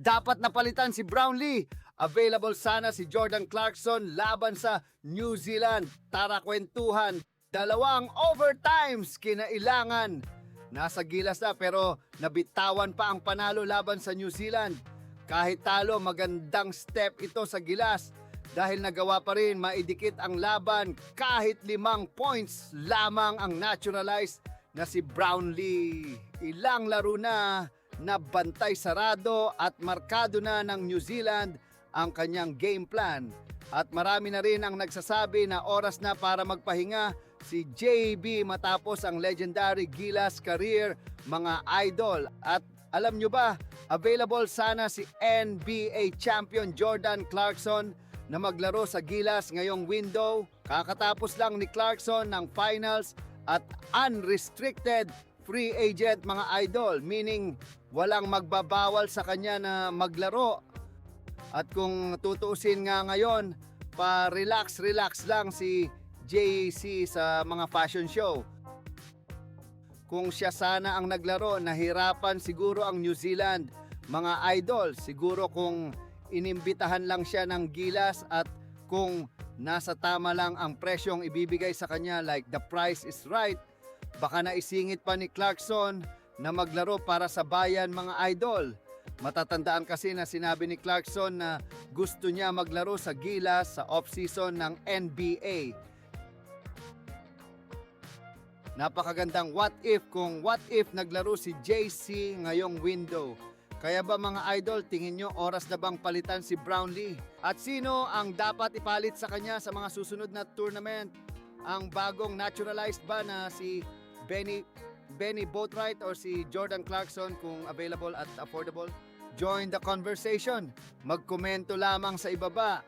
Dapat napalitan si Brownlee. Available sana si Jordan Clarkson laban sa New Zealand. Tara kwentuhan. Dalawang overtimes kinailangan. Nasa gilas na pero nabitawan pa ang panalo laban sa New Zealand. Kahit talo, magandang step ito sa gilas dahil nagawa pa rin maidikit ang laban kahit 5 points lamang ang naturalized na si Brownlee. Ilang laro na bantay sarado at markado na ng New Zealand ang kanyang game plan. At marami na rin ang nagsasabi na oras na para magpahinga si JB matapos ang legendary Gilas career, mga idol. At alam nyo ba, available sana si NBA champion Jordan Clarkson na maglaro sa Gilas ngayong window. Kakatapos lang ni Clarkson ng finals at unrestricted free agent, mga idol, meaning walang magbabawal sa kanya na maglaro. At kung tutuusin nga ngayon, pa-relax lang si JC sa mga fashion show. Kung siya sana ang naglaro, nahirapan siguro ang New Zealand. Mga idol, siguro kung inimbitahan lang siya ng Gilas at kung nasa tama lang ang presyong ibibigay sa kanya, like the price is right, baka naisingit pa ni Clarkson na maglaro para sa bayan, mga idol. Matatandaan kasi na sinabi ni Clarkson na gusto niya maglaro sa Gilas sa off-season ng NBA. Napakagandang what if kung what if naglaro si JC ngayong window. Kaya ba, mga idol, tingin nyo oras na bang palitan si Brownlee? At sino ang dapat ipalit sa kanya sa mga susunod na tournament? Ang bagong naturalized ba na si Benny Boatwright or si Jordan Clarkson kung available at affordable? Join the conversation. Magkomento lamang sa ibaba.